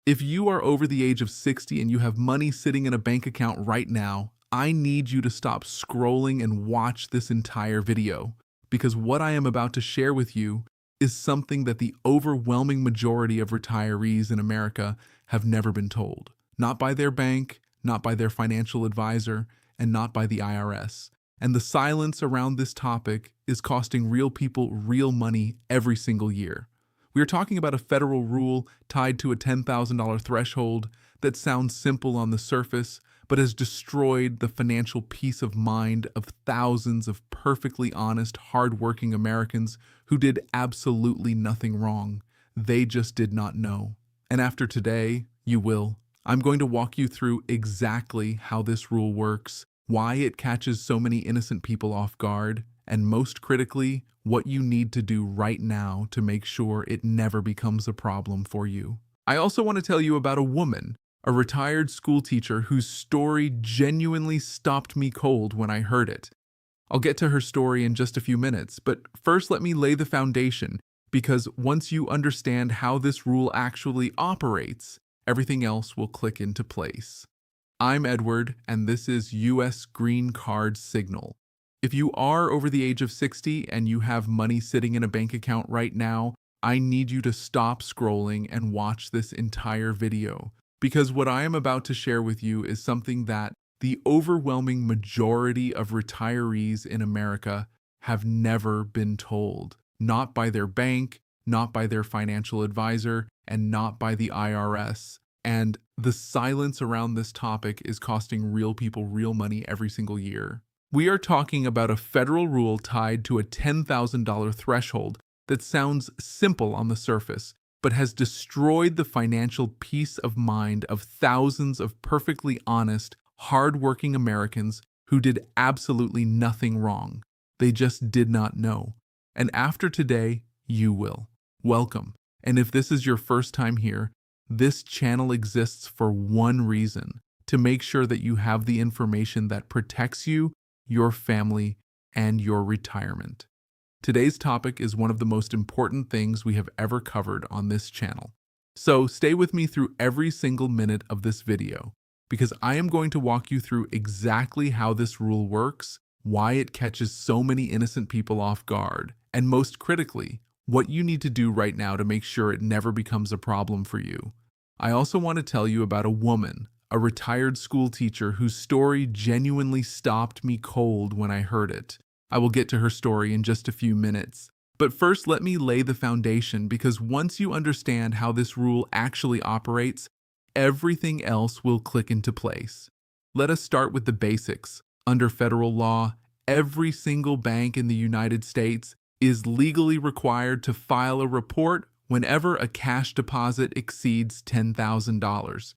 If you are over the age of 60 and you have money sitting in a bank account right now, I need you to stop scrolling and watch this entire video, because what I am about to share with you is something that the overwhelming majority of retirees in America have never been told. Not by their bank, not by their financial advisor, and not by the IRS. And the silence around this topic is costing real people real money every single year. We are talking about a federal rule tied to a $10,000 threshold that sounds simple on the surface, but has destroyed the financial peace of mind of thousands of perfectly honest, hardworking Americans who did absolutely nothing wrong. They just did not know. And after today, you will. I'm going to walk you through exactly how this rule works, why it catches so many innocent people off guard, and most critically, what you need to do right now to make sure it never becomes a problem for you. I also want to tell you about a woman, a retired school teacher whose story genuinely stopped me cold when I heard it. I'll get to her story in just a few minutes, but first let me lay the foundation, because once you understand how this rule actually operates, everything else will click into place. I'm Edward, and this is U.S. Green Card Signal. If you are over the age of 60 and you have money sitting in a bank account right now, I need you to stop scrolling and watch this entire video, because what I am about to share with you is something that the overwhelming majority of retirees in America have never been told. Not by their bank, not by their financial advisor, and not by the IRS. And the silence around this topic is costing real people real money every single year. We are talking about a federal rule tied to a $10,000 threshold that sounds simple on the surface, but has destroyed the financial peace of mind of thousands of perfectly honest, hardworking Americans who did absolutely nothing wrong. They just did not know. And after today, you will. Welcome. And if this is your first time here, this channel exists for one reason: to make sure that you have the information that protects you, your family, and your retirement. Today's topic is one of the most important things we have ever covered on this channel. So stay with me through every single minute of this video, because I am going to walk you through exactly how this rule works, why it catches so many innocent people off guard, and most critically, what you need to do right now to make sure it never becomes a problem for you. I also want to tell you about a woman, a retired school teacher whose story genuinely stopped me cold when I heard it. I will get to her story in just a few minutes. But first, let me lay the foundation, because once you understand how this rule actually operates, everything else will click into place. Let us start with the basics. Under federal law, every single bank in the United States is legally required to file a report whenever a cash deposit exceeds $10,000.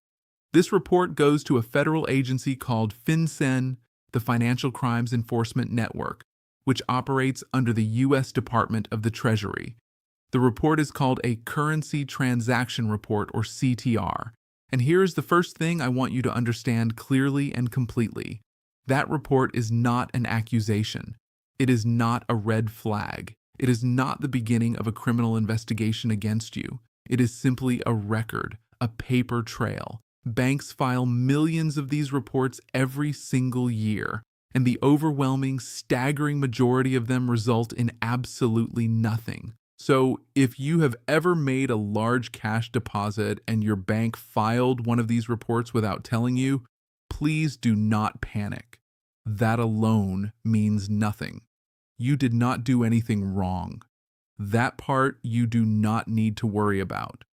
This report goes to a federal agency called FinCEN, the Financial Crimes Enforcement Network, which operates under the U.S. Department of the Treasury. The report is called a Currency Transaction Report, or CTR. And here's the first thing I want you to understand clearly and completely. That report is not an accusation. It is not a red flag. It is not the beginning of a criminal investigation against you. It is simply a record, a paper trail. Banks file millions of these reports every single year, and the overwhelming, staggering majority of them result in absolutely nothing. So, if you have ever made a large cash deposit and your bank filed one of these reports without telling you, please do not panic. That alone means nothing. You did not do anything wrong. That part you do not need to worry about.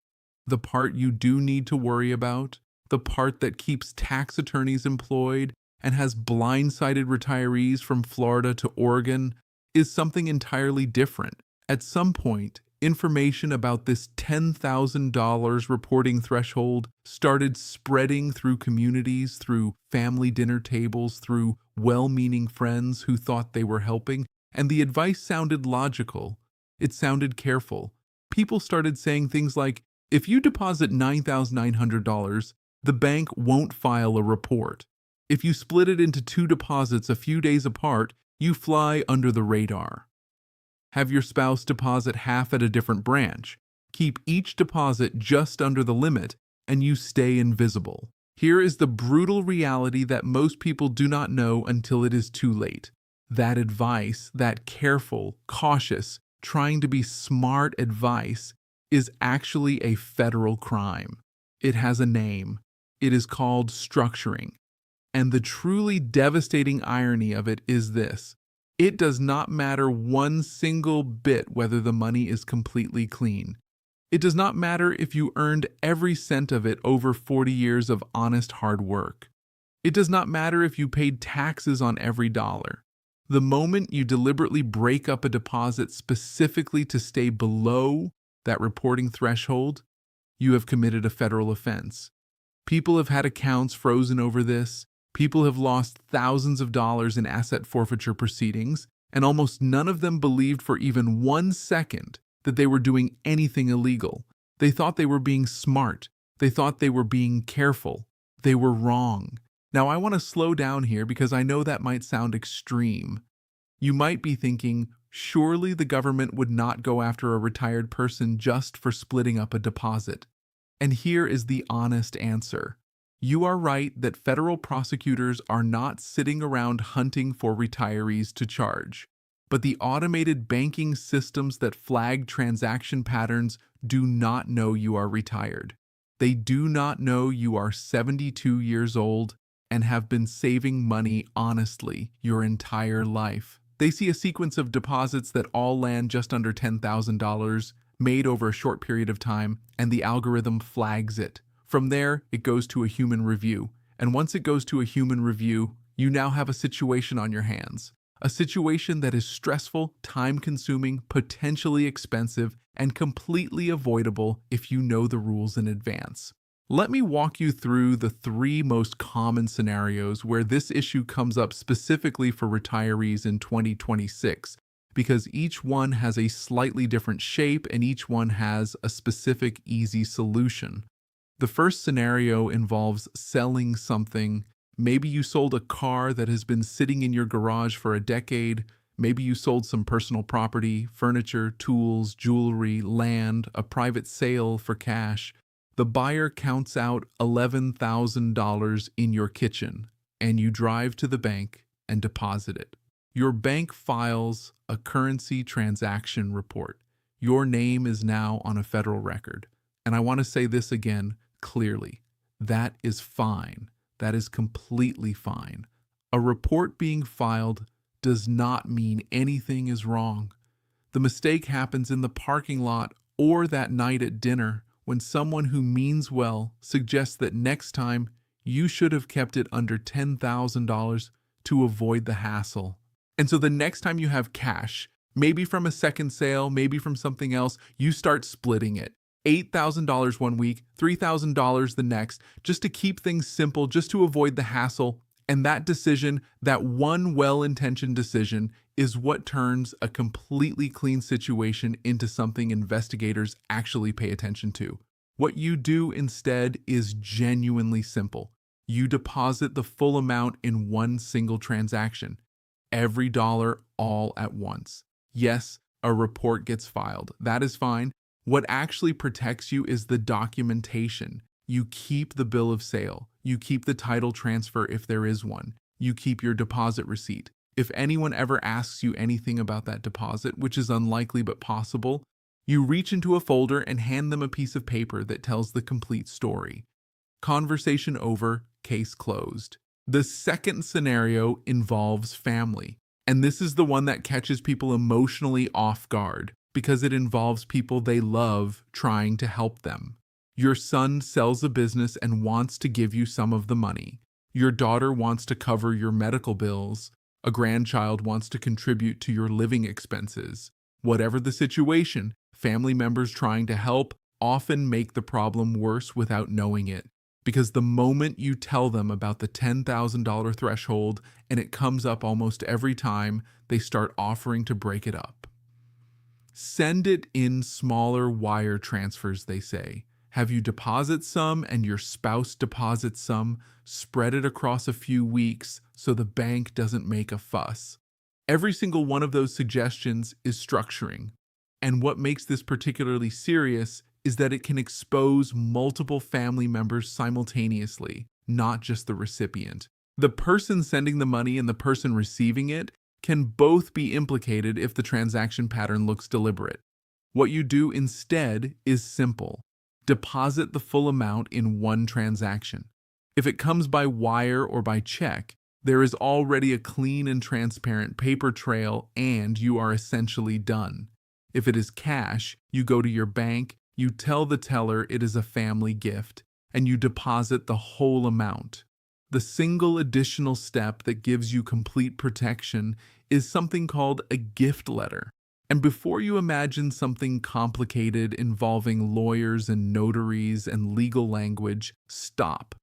The part you do need to worry about, the part that keeps tax attorneys employed and has blindsided retirees from Florida to Oregon, is something entirely different. At some point, information about this $10,000 reporting threshold started spreading through communities, through family dinner tables, through well-meaning friends who thought they were helping, and the advice sounded logical. It sounded careful. People started saying things like, if you deposit $9,900, the bank won't file a report. If you split it into 2 deposits a few days apart, you fly under the radar. Have your spouse deposit half at a different branch. Keep each deposit just under the limit, and you stay invisible. Here is the brutal reality that most people do not know until it is too late. That advice, that careful, cautious, trying to be smart advice, is actually a federal crime. It has a name. It is called structuring. And the truly devastating irony of it is this: it does not matter one single bit whether the money is completely clean. It does not matter if you earned every cent of it over 40 years of honest hard work. It does not matter if you paid taxes on every dollar. The moment you deliberately break up a deposit specifically to stay below that reporting threshold, you have committed a federal offense. People have had accounts frozen over this. People have lost thousands of dollars in asset forfeiture proceedings, and almost none of them believed for even 1 second that they were doing anything illegal. They thought they were being smart. They thought they were being careful. They were wrong. Now, I want to slow down here because I know that might sound extreme. You might be thinking, surely the government would not go after a retired person just for splitting up a deposit. And here is the honest answer. You are right that federal prosecutors are not sitting around hunting for retirees to charge. But the automated banking systems that flag transaction patterns do not know you are retired. They do not know you are 72 years old and have been saving money honestly your entire life. They see a sequence of deposits that all land just under $10,000, made over a short period of time, and the algorithm flags it. From there, it goes to a human review. And once it goes to a human review, you now have a situation on your hands. A situation that is stressful, time-consuming, potentially expensive, and completely avoidable if you know the rules in advance. Let me walk you through the 3 most common scenarios where this issue comes up specifically for retirees in 2026, because each one has a slightly different shape and each one has a specific easy solution. The first scenario involves selling something. Maybe you sold a car that has been sitting in your garage for a decade. Maybe you sold some personal property, furniture, tools, jewelry, land, a private sale for cash. The buyer counts out $11,000 in your kitchen, and you drive to the bank and deposit it. Your bank files a currency transaction report. Your name is now on a federal record. And I want to say this again clearly. That is fine. That is completely fine. A report being filed does not mean anything is wrong. The mistake happens in the parking lot or that night at dinner when someone who means well suggests that next time you should have kept it under $10,000 to avoid the hassle. And so the next time you have cash, maybe from a second sale, maybe from something else, you start splitting it. $8,000 one week, $3,000 the next, just to keep things simple, just to avoid the hassle. And that decision, that one well-intentioned decision, is what turns a completely clean situation into something investigators actually pay attention to. What you do instead is genuinely simple. You deposit the full amount in one single transaction. Every dollar all at once. Yes, a report gets filed. That is fine. What actually protects you is the documentation. You keep the bill of sale. You keep the title transfer if there is one. You keep your deposit receipt. If anyone ever asks you anything about that deposit, which is unlikely but possible, you reach into a folder and hand them a piece of paper that tells the complete story. Conversation over, case closed. The second scenario involves family, and this is the one that catches people emotionally off guard because it involves people they love trying to help them. Your son sells a business and wants to give you some of the money. Your daughter wants to cover your medical bills. A grandchild wants to contribute to your living expenses. Whatever the situation, family members trying to help often make the problem worse without knowing it. Because the moment you tell them about the $10,000 threshold and it comes up almost every time, they start offering to break it up. Send it in smaller wire transfers, they say. Have you deposit some and your spouse deposits some, spread it across a few weeks so the bank doesn't make a fuss. Every single one of those suggestions is structuring. And what makes this particularly serious is that it can expose multiple family members simultaneously, not just the recipient. The person sending the money and the person receiving it can both be implicated if the transaction pattern looks deliberate. What you do instead is simple. Deposit the full amount in one transaction. If it comes by wire or by check, there is already a clean and transparent paper trail and you are essentially done. If it is cash, you go to your bank, you tell the teller it is a family gift, and you deposit the whole amount. The single additional step that gives you complete protection is something called a gift letter. And before you imagine something complicated involving lawyers and notaries and legal language, stop.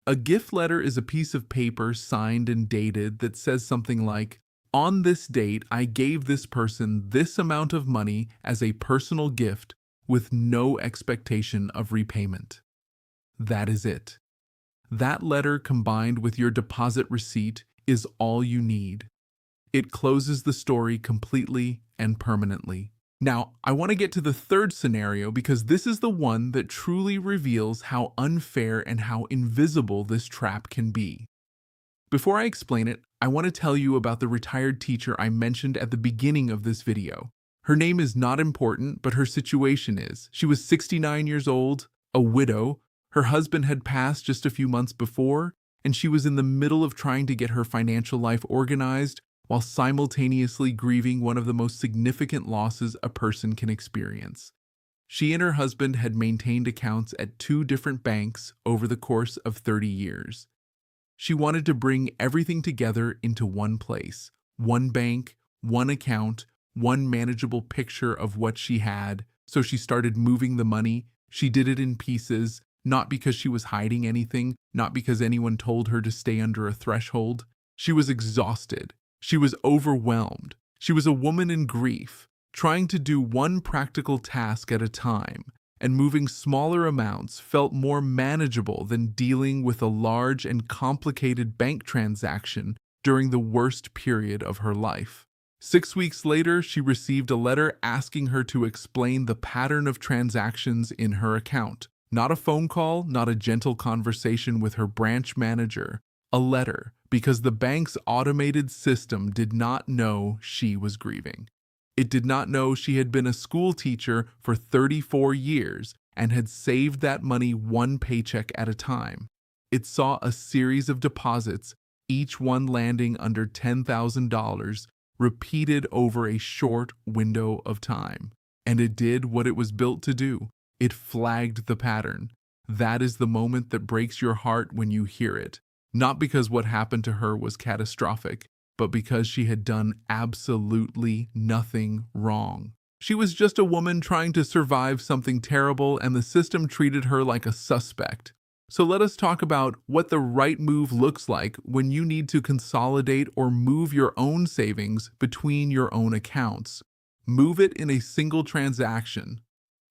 A gift letter is a piece of paper signed and dated that says something like, "On this date, I gave this person this amount of money as a personal gift with no expectation of repayment." That is it. That letter combined with your deposit receipt is all you need. It closes the story completely and permanently. Now, I want to get to the third scenario because this is the one that truly reveals how unfair and how invisible this trap can be. Before I explain it, I want to tell you about the retired teacher I mentioned at the beginning of this video. Her name is not important, but her situation is. She was 69 years old, a widow. Her husband had passed just a few months before, and she was in the middle of trying to get her financial life organized while simultaneously grieving one of the most significant losses a person can experience. She and her husband had maintained accounts at 2 different banks over the course of 30 years. She wanted to bring everything together into one place, one bank, one account, one manageable picture of what she had, so she started moving the money. She did it in pieces, not because she was hiding anything, not because anyone told her to stay under a threshold. She was exhausted. She was overwhelmed. She was a woman in grief, trying to do one practical task at a time, and moving smaller amounts felt more manageable than dealing with a large and complicated bank transaction during the worst period of her life. 6 weeks later, she received a letter asking her to explain the pattern of transactions in her account. Not a phone call, not a gentle conversation with her branch manager, a letter, because the bank's automated system did not know she was grieving. It did not know she had been a school teacher for 34 years and had saved that money one paycheck at a time. It saw a series of deposits, each one landing under $10,000, repeated over a short window of time. And it did what it was built to do. It flagged the pattern. That is the moment that breaks your heart when you hear it. Not because what happened to her was catastrophic, but because she had done absolutely nothing wrong. She was just a woman trying to survive something terrible, and the system treated her like a suspect. So let us talk about what the right move looks like when you need to consolidate or move your own savings between your own accounts. Move it in a single transaction.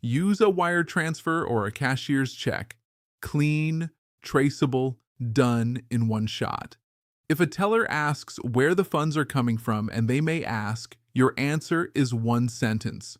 Use a wire transfer or a cashier's check. Clean, traceable, done in one shot. If a teller asks where the funds are coming from, and they may ask, your answer is one sentence.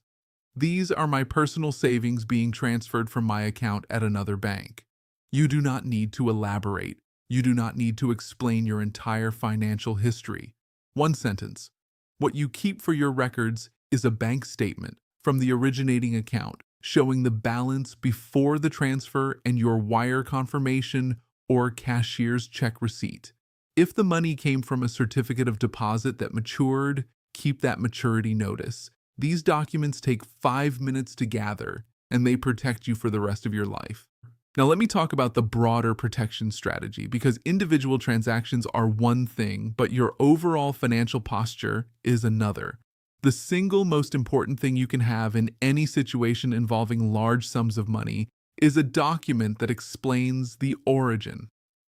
These are my personal savings being transferred from my account at another bank. You do not need to elaborate. You do not need to explain your entire financial history. One sentence. What you keep for your records is a bank statement from the originating account showing the balance before the transfer and your wire confirmation or cashier's check receipt. If the money came from a certificate of deposit that matured, keep that maturity notice. These documents take 5 minutes to gather, and they protect you for the rest of your life. Now let me talk about the broader protection strategy, because individual transactions are one thing, but your overall financial posture is another. The single most important thing you can have in any situation involving large sums of money is a document that explains the origin.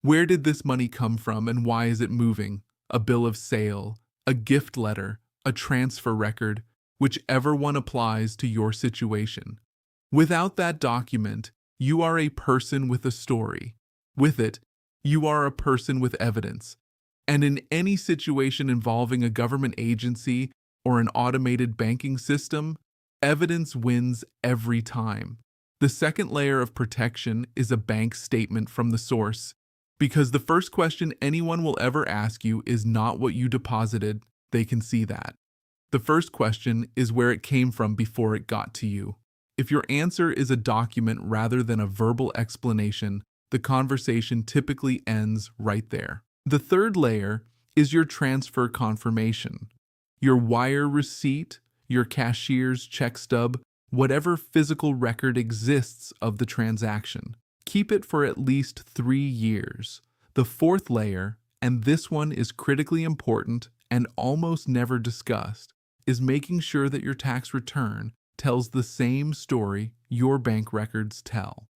Where did this money come from and why is it moving? A bill of sale, a gift letter, a transfer record, whichever one applies to your situation. Without that document, you are a person with a story. With it, you are a person with evidence. And in any situation involving a government agency or an automated banking system, evidence wins every time. The second layer of protection is a bank statement from the source, because the first question anyone will ever ask you is not what you deposited, they can see that. The first question is where it came from before it got to you. If your answer is a document rather than a verbal explanation, the conversation typically ends right there. The third layer is your transfer confirmation. Your wire receipt, your cashier's check stub, whatever physical record exists of the transaction. Keep it for at least 3 years. The fourth layer, and this one is critically important and almost never discussed, is making sure that your tax return tells the same story your bank records tell.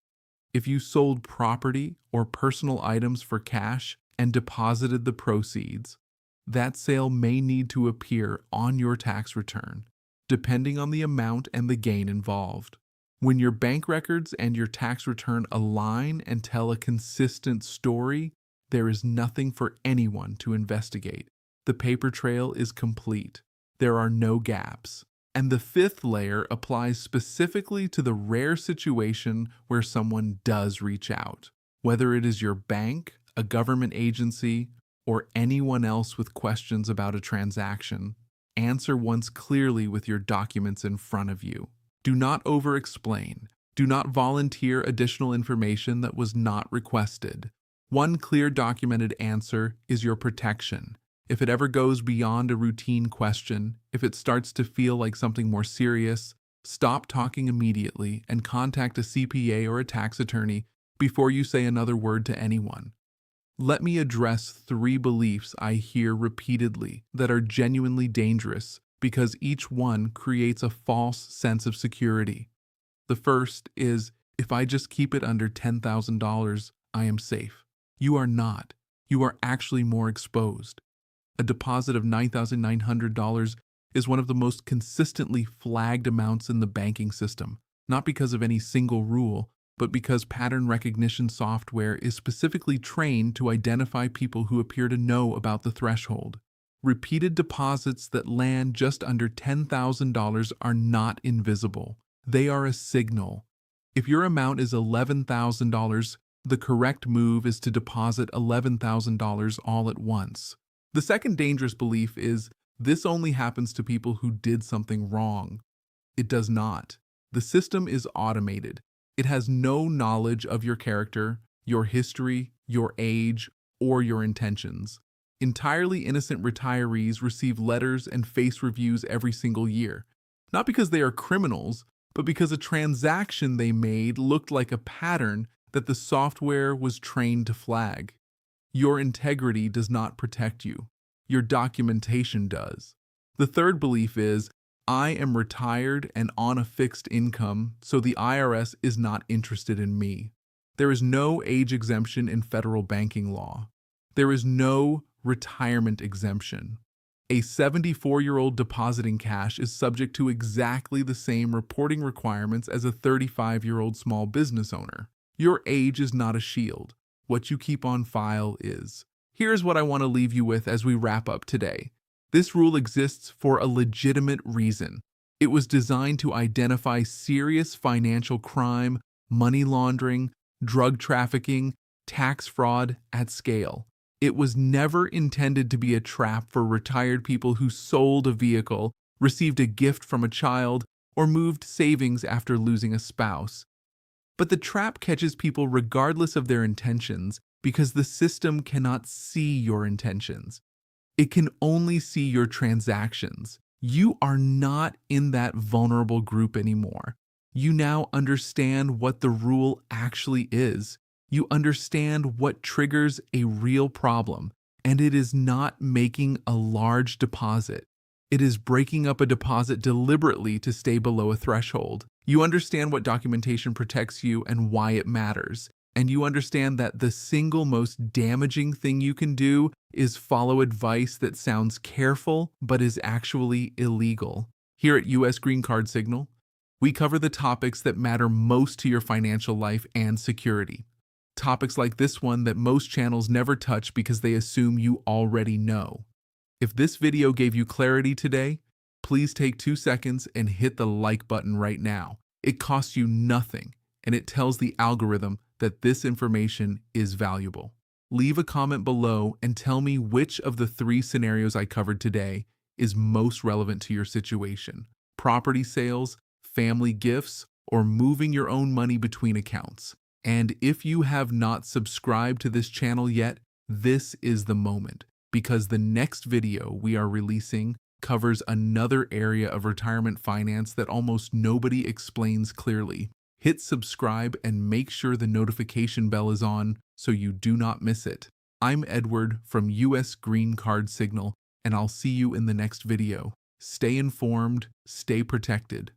If you sold property or personal items for cash and deposited the proceeds, that sale may need to appear on your tax return, depending on the amount and the gain involved. When your bank records and your tax return align and tell a consistent story, there is nothing for anyone to investigate. The paper trail is complete. There are no gaps. And the fifth layer applies specifically to the rare situation where someone does reach out, whether it is your bank, a government agency, or anyone else with questions about a transaction. Answer once clearly with your documents in front of you. Do not over-explain. Do not volunteer additional information that was not requested. One clear documented answer is your protection. If it ever goes beyond a routine question, if it starts to feel like something more serious, stop talking immediately and contact a CPA or a tax attorney before you say another word to anyone. Let me address 3 beliefs I hear repeatedly that are genuinely dangerous because each one creates a false sense of security. The first is, if I just keep it under $10,000, I am safe. You are not. You are actually more exposed. A deposit of $9,900 is one of the most consistently flagged amounts in the banking system, not because of any single rule, but because pattern recognition software is specifically trained to identify people who appear to know about the threshold. Repeated deposits that land just under $10,000 are not invisible. They are a signal. If your amount is $11,000, the correct move is to deposit $11,000 all at once. The second dangerous belief is this only happens to people who did something wrong. It does not. The system is automated. It has no knowledge of your character, your history, your age, or your intentions. Entirely innocent retirees receive letters and face reviews every single year, not because they are criminals, but because a transaction they made looked like a pattern that the software was trained to flag. Your integrity does not protect you. Your documentation does. The third belief is, I am retired and on a fixed income, so the IRS is not interested in me. There is no age exemption in federal banking law. There is no retirement exemption. A 74-year-old depositing cash is subject to exactly the same reporting requirements as a 35-year-old small business owner. Your age is not a shield. What you keep on file is. Here's what I want to leave you with as we wrap up today. This rule exists for a legitimate reason. It was designed to identify serious financial crime, money laundering, drug trafficking, tax fraud at scale. It was never intended to be a trap for retired people who sold a vehicle, received a gift from a child, or moved savings after losing a spouse. But the trap catches people regardless of their intentions because the system cannot see your intentions. It can only see your transactions. You are not in that vulnerable group anymore. You now understand what the rule actually is. You understand what triggers a real problem, and it is not making a large deposit. It is breaking up a deposit deliberately to stay below a threshold. You understand what documentation protects you and why it matters. And you understand that the single most damaging thing you can do is follow advice that sounds careful but is actually illegal. Here at US Green Card Signal, we cover the topics that matter most to your financial life and security. Topics like this one that most channels never touch because they assume you already know. If this video gave you clarity today, please take 2 seconds and hit the like button right now. It costs you nothing. and it tells the algorithm that this information is valuable. Leave a comment below and tell me which of the 3 scenarios I covered today is most relevant to your situation: property sales, family gifts, or moving your own money between accounts. And if you have not subscribed to this channel yet, this is the moment, because the next video we are releasing covers another area of retirement finance that almost nobody explains clearly. Hit subscribe and make sure the notification bell is on so you do not miss it. I'm Edward from US Green Card Signal, and I'll see you in the next video. Stay informed, stay protected.